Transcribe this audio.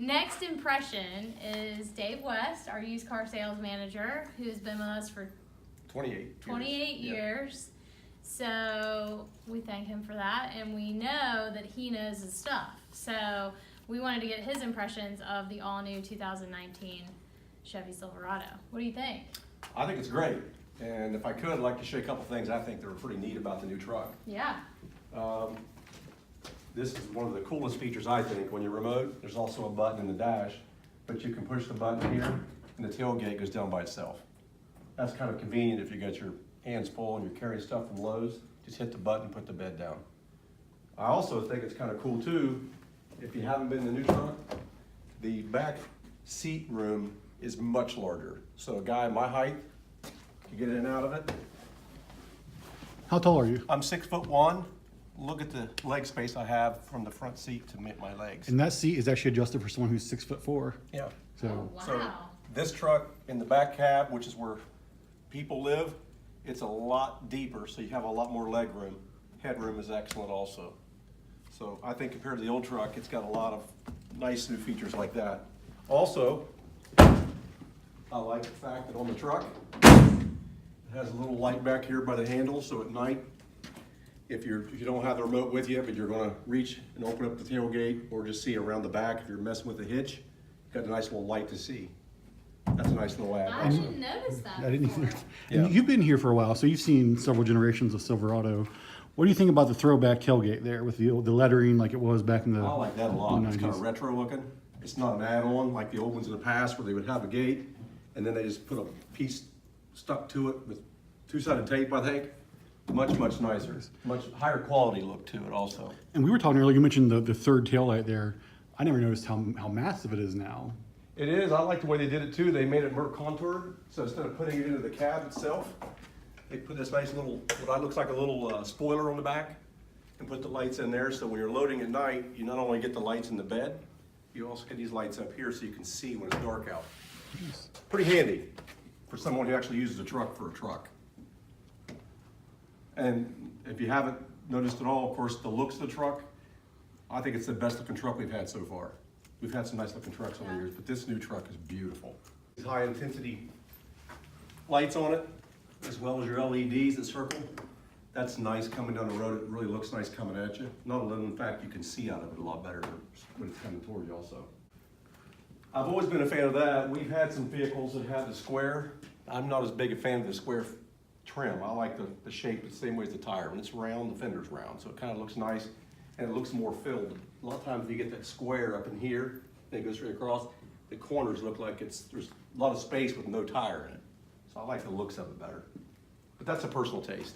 Next impression is Dave West, our used car sales manager, who's been with us for 28 years. So we thank him for that, and we know that he knows his stuff. So we wanted to get his impressions of the all-new 2019 Chevy Silverado. What do you think? I think it's great, and if I could, I'd like to show you a couple things I think that are pretty neat about the new truck. Yeah. This is one of the coolest features, I think. When you remote, there's also a button in the dash, but you can push the button here, and the tailgate goes down by itself. That's kind of convenient if you got your hands full and you're carrying stuff from Lowe's. Just hit the button, put the bed down. I also think it's kind of cool too, if you haven't been in the new truck, the back seat room is much larger. So a guy my height can get in and out of it. How tall are you? I'm 6'1". Look at the leg space I have from the front seat to meet my legs. And that seat is actually adjusted for someone who's 6'4". Yeah. So Oh, wow. So this truck in the back cab, which is where people live, it's a lot deeper, so you have a lot more leg room. Headroom is excellent also. So I think compared to the old truck, it's got a lot of nice new features like that. Also, I like the fact that on the truck, it has a little light back here by the handle, so at night, if you don't have the remote with you, but you're gonna reach and open up the tailgate or just see around the back, if you're messing with the hitch, you've got a nice little light to see. That's a nice little add. I also. didn't notice that. I didn't before. either. Yeah. And you've been here for a while, so you've seen several generations of Silverado. What do you think about the throwback tailgate there with the lettering like it was back in the I like that a lot. It's kind of 90s? retro looking. It's not an add-on like the old ones in the past where they would have a gate and then they just put a piece stuck to it with two-sided tape, I think. Much nicer. Much higher quality look to it also. And we were talking earlier, you mentioned the third taillight there. I never noticed how massive it is now. It is. I like the way they did it too. They made it more contoured. So instead of putting it into the cab itself, they put this nice little, what looks like a little spoiler on the back and put the lights in there. So when you're loading at night, you not only get the lights in the bed, you also get these lights up here so you can see when it's dark out. Pretty handy for someone who actually uses a truck for a truck. And if you haven't noticed at all, of course, the looks of the truck, I think it's the best looking truck we've had so far. We've had some nice looking trucks over the years, but this new truck is beautiful. These high intensity lights on it, as well as your LEDs that circle. That's nice coming down the road. It really looks nice coming at you. Not alone, in fact, you can see out of it a lot better when it's coming toward you also. I've always been a fan of that. We've had some vehicles that have the square. I'm not as big a fan of the square trim. I like the shape the same way as the tire. When it's round, the fender's round, so it kind of looks nice and it looks more filled. A lot of times if you get that square up in here, and it goes straight across, the corners look like there's a lot of space with no tire in it. So I like the looks of it better. But that's a personal taste.